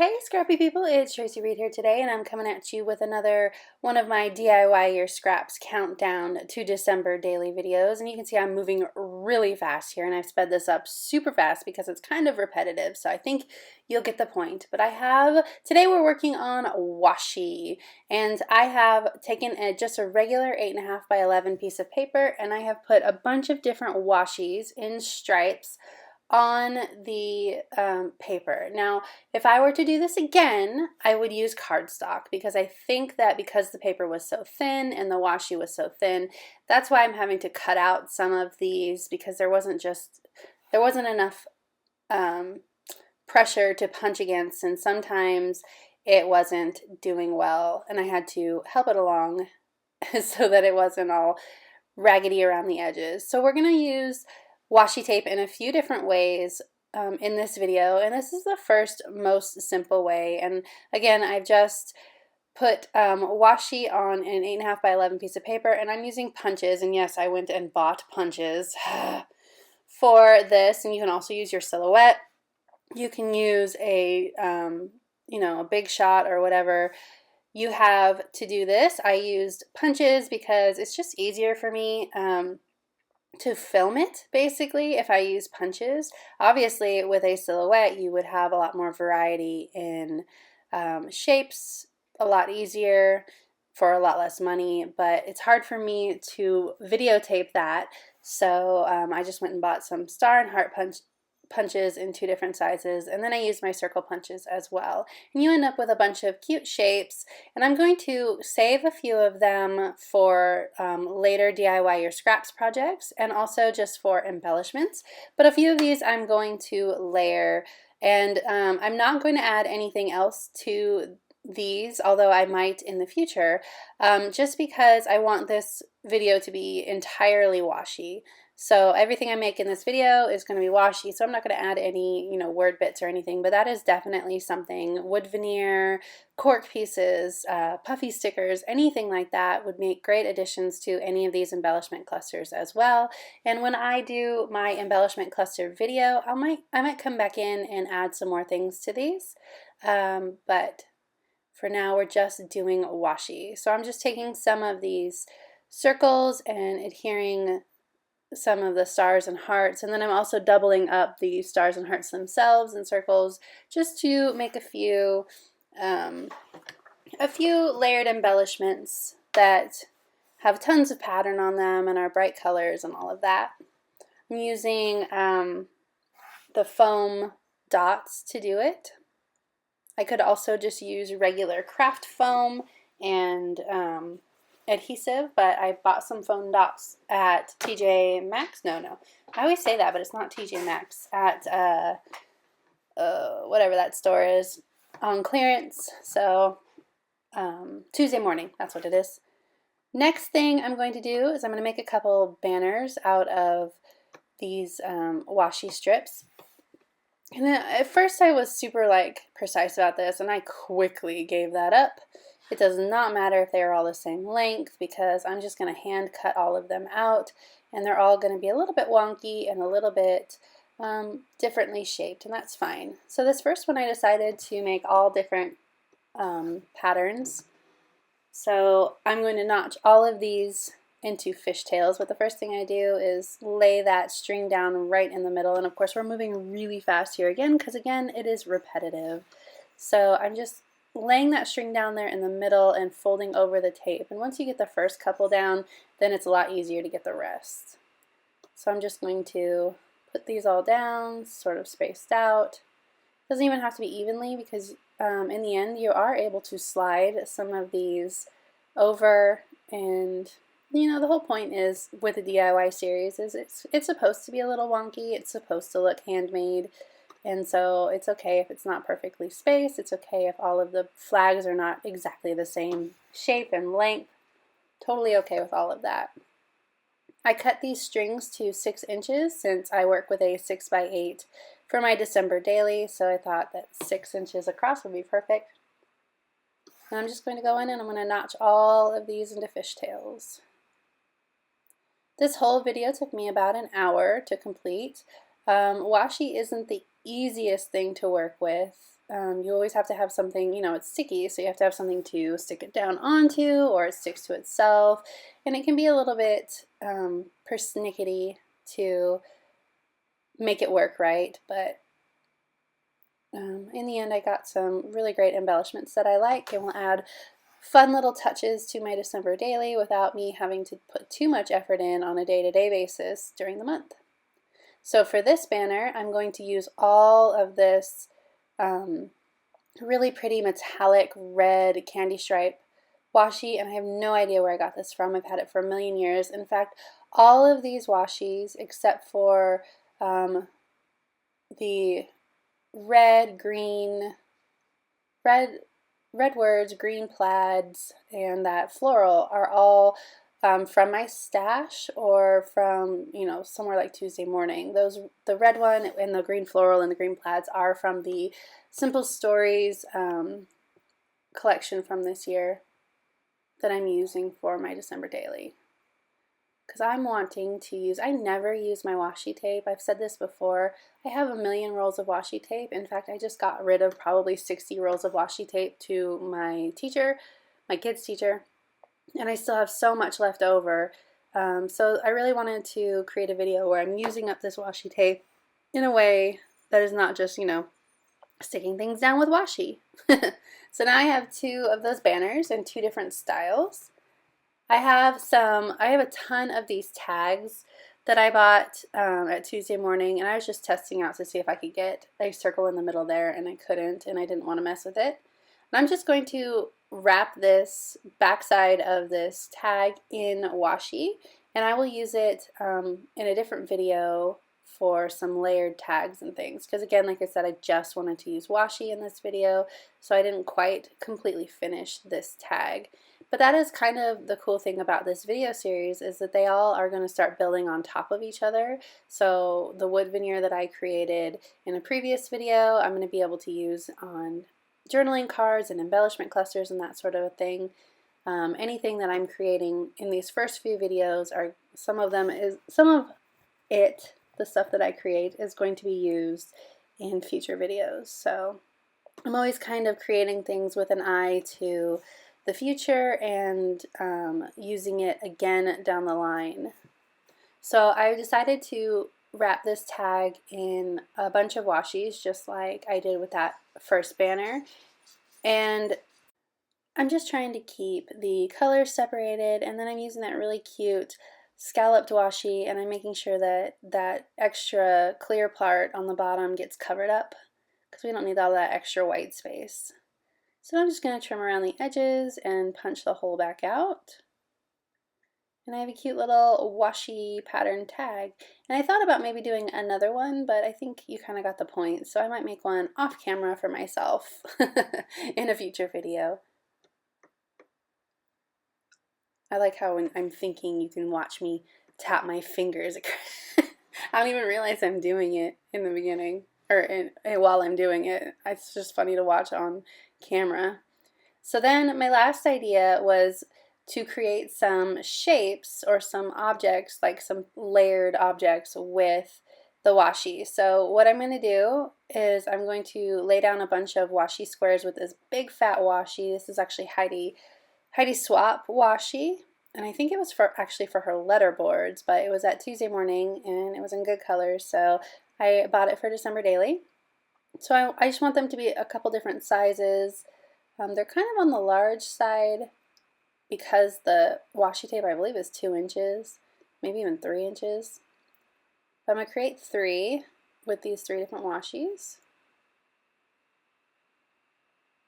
Hey scrappy people, it's Tracy Reed here today, and I'm coming at you with another one of my DIY Your Scraps countdown to December daily videos. And you can see I'm moving really fast here, and I've sped this up super fast because it's kind of repetitive, so I think you'll get the point. But today we're working on washi, and I have taken just a regular 8.5 by 11 piece of paper, and I have put a bunch of different washis in stripes on the paper. Now, if I were to do this again, I would use cardstock because I think that because the paper was so thin and the washi was so thin, that's why I'm having to cut out some of these because there wasn't enough pressure to punch against, and sometimes it wasn't doing well and I had to help it along so that it wasn't all raggedy around the edges. So we're going to use washi tape in a few different ways in this video, and this is the first most simple way. And again, I've just put washi on an 8.5 by 11 piece of paper, and I'm using punches, and yes, I went and bought punches for this. And you can also use your silhouette. You can use a a big shot or whatever you have to do this. I used punches because it's just easier for me to film it, basically, if I use punches. Obviously, with a silhouette, you would have a lot more variety in shapes, a lot easier for a lot less money, but it's hard for me to videotape that, so I just went and bought some star and heart punches in 2 different sizes, and then I use my circle punches as well. And you end up with a bunch of cute shapes, and I'm going to save a few of them for later DIY Your Scraps projects and also just for embellishments. But a few of these I'm going to layer, and I'm not going to add anything else to these, although I might in the future, just because I want this video to be entirely washi. So everything I make in this video is going to be washi, so I'm not going to add any, word bits or anything, but that is definitely something. Wood veneer, cork pieces, puffy stickers, anything like that would make great additions to any of these embellishment clusters as well. And when I do my embellishment cluster video, I might come back in and add some more things to these, but for now we're just doing washi. So I'm just taking some of these circles and adhering some of the stars and hearts, and then I'm also doubling up the stars and hearts themselves in circles just to make a few layered embellishments that have tons of pattern on them and are bright colors and all of that. I'm using the foam dots to do it. I could also just use regular craft foam and adhesive, but I bought some foam dots at TJ Maxx. No, I always say that, but it's not TJ Maxx. At whatever that store is, on clearance. So Tuesday morning, that's what it is. Next thing I'm going to do is I'm going to make a couple banners out of these washi strips. And then at first I was super precise about this, and I quickly gave that up. It does not matter if they are all the same length because I'm just going to hand cut all of them out, and they're all going to be a little bit wonky and a little bit differently shaped, and that's fine. So this first one I decided to make all different patterns. So I'm going to notch all of these into fishtails, but the first thing I do is lay that string down right in the middle, and of course we're moving really fast here again because again it is repetitive. So I'm just laying that string down there in the middle and folding over the tape, and once you get the first couple down, then it's a lot easier to get the rest. So I'm just going to put these all down, sort of spaced out. It doesn't even have to be evenly because in the end you are able to slide some of these over, and the whole point is with the DIY series is it's supposed to be a little wonky, it's supposed to look handmade. And so it's okay if it's not perfectly spaced, it's okay if all of the flags are not exactly the same shape and length. Totally okay with all of that. I cut these strings to 6 inches since I work with a 6 by 8 for my December daily, so I thought that 6 inches across would be perfect. And I'm just going to go in and I'm going to notch all of these into fishtails. This whole video took me about an hour to complete. Washi isn't the easiest thing to work with. you always have to have something, you know, it's sticky, so you have to have something to stick it down onto, or it sticks to itself, and it can be a little bit persnickety to make it work right, but in the end I got some really great embellishments that I like and will add fun little touches to my December daily without me having to put too much effort in on a day-to-day basis during the month. So for this banner, I'm going to use all of this really pretty metallic red candy stripe washi, and I have no idea where I got this from. I've had it for a million years. In fact, all of these washis, except for the red, green, red words, green plaids, and that floral are all from my stash or from, you know, somewhere like Tuesday Morning. The red one and the green floral and the green plaids are from the Simple Stories collection from this year that I'm using for my December daily. Because I'm wanting to use, I never use my washi tape. I've said this before. I have a million rolls of washi tape. In fact, I just got rid of probably 60 rolls of washi tape to my teacher, my kids' teacher, and I still have so much left over. So I really wanted to create a video where I'm using up this washi tape in a way that is not just, you know, sticking things down with washi. So now I have 2 of those banners in 2 different styles. I have a ton of these tags that I bought at Tuesday Morning, and I was just testing out to see if I could get a circle in the middle there, and I couldn't, and I didn't want to mess with it. And I'm just going to wrap this backside of this tag in washi, and I will use it in a different video for some layered tags and things, because again, like I said, I just wanted to use washi in this video, so I didn't quite completely finish this tag. But that is kind of the cool thing about this video series, is that they all are going to start building on top of each other. So the wood veneer that I created in a previous video, I'm going to be able to use on journaling cards and embellishment clusters and that sort of a thing. Anything that I'm creating in these first few videos are the stuff that I create is going to be used in future videos. So I'm always kind of creating things with an eye to the future and using it again down the line. So I decided to wrap this tag in a bunch of washis, just like I did with that first banner, and I'm just trying to keep the colors separated, and then I'm using that really cute scalloped washi, and I'm making sure that that extra clear part on the bottom gets covered up because we don't need all that extra white space. So I'm just going to trim around the edges and punch the hole back out. And I have a cute little washi pattern tag. And I thought about maybe doing another one, but I think you kind of got the point. So I might make one off camera for myself in a future video. I like how when I'm thinking you can watch me tap my fingers. I don't even realize I'm doing it in the beginning, or while I'm doing it. It's just funny to watch on camera. So then my last idea was to create some shapes or some objects, like some layered objects with the washi. So what I'm going to do is I'm going to lay down a bunch of washi squares with this big fat washi. This is actually Heidi Swap washi, and I think it was actually for her letter boards, but it was at Tuesday Morning and it was in good colors, so I bought it for December daily. So I just want them to be a couple different sizes. They're kind of on the large side because the washi tape, I believe, is 2 inches, maybe even 3 inches. But I'm going to create 3 with these 3 different washis.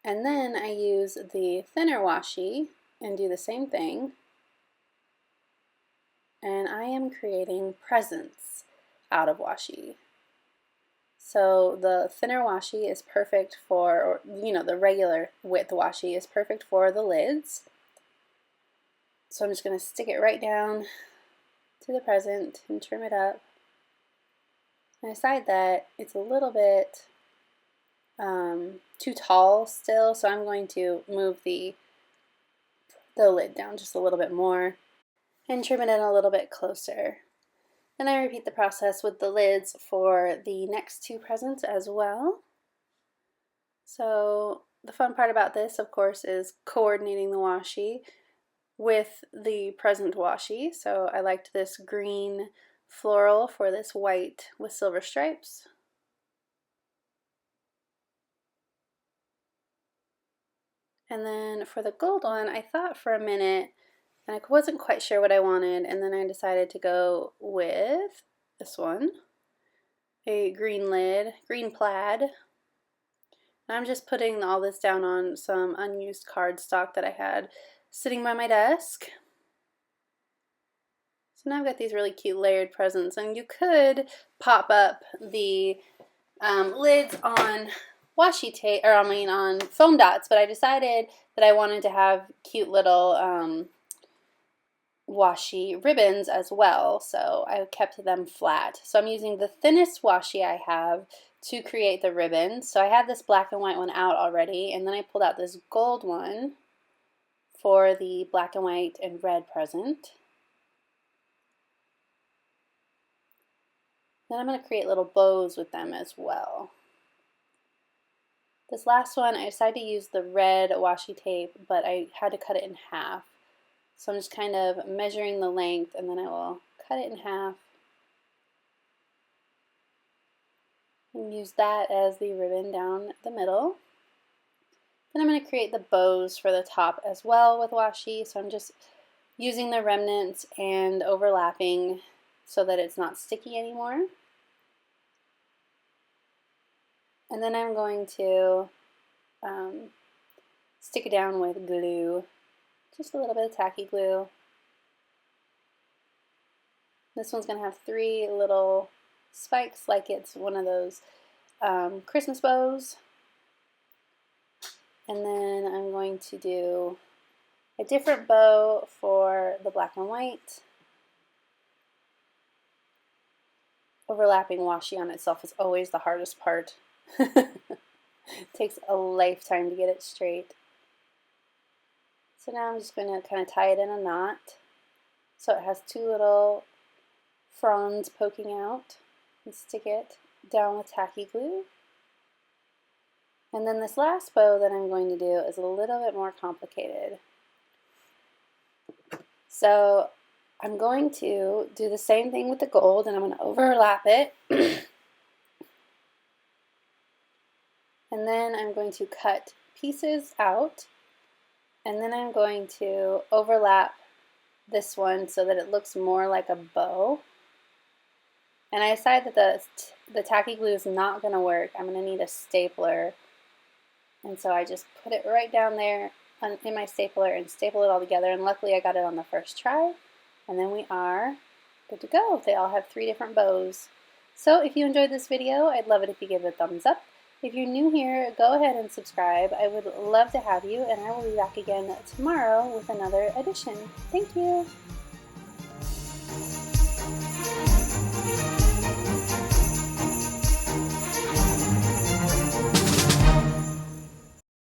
And then I use the thinner washi and do the same thing. And I am creating presents out of washi. So the thinner washi is perfect for, or, you know, the regular width washi is perfect for the lids. So I'm just going to stick it right down to the present and trim it up. And I decide that it's a little bit too tall still, so I'm going to move the lid down just a little bit more and trim it in a little bit closer. Then I repeat the process with the lids for the next 2 presents as well. So the fun part about this, of course, is coordinating the washi with the present washi. So I liked this green floral for this white with silver stripes. And then for the gold one, I thought for a minute, and I wasn't quite sure what I wanted, and then I decided to go with this one, a green lid, green plaid. And I'm just putting all this down on some unused cardstock that I had sitting by my desk. So now I've got these really cute layered presents, and you could pop up the lids on washi tape, or I mean on foam dots, but I decided that I wanted to have cute little washi ribbons as well, so I kept them flat. So I'm using the thinnest washi I have to create the ribbons. So I had this black and white one out already, and then I pulled out this gold one for the black and white and red present. Then I'm going to create little bows with them as well. This last one, I decided to use the red washi tape, but I had to cut it in half. So I'm just kind of measuring the length, and then I will cut it in half and use that as the ribbon down the middle. Then I'm going to create the bows for the top as well with washi. So I'm just using the remnants and overlapping so that it's not sticky anymore. And then I'm going to stick it down with glue, just a little bit of tacky glue. This one's going to have 3 little spikes like it's one of those Christmas bows. And then I'm going to do a different bow for the black and white. Overlapping washi on itself is always the hardest part. It takes a lifetime to get it straight. So now I'm just going to kind of tie it in a knot so it has 2 little fronds poking out, and stick it down with tacky glue. And then this last bow that I'm going to do is a little bit more complicated. So I'm going to do the same thing with the gold, and I'm going to overlap it. And then I'm going to cut pieces out, and then I'm going to overlap this one so that it looks more like a bow. And I decided that the tacky glue is not going to work. I'm going to need a stapler. And so I just put it right down there in my stapler and staple it all together. And luckily I got it on the first try. And then we are good to go. They all have 3 different bows. So if you enjoyed this video, I'd love it if you give it a thumbs up. If you're new here, go ahead and subscribe. I would love to have you, and I will be back again tomorrow with another edition. Thank you.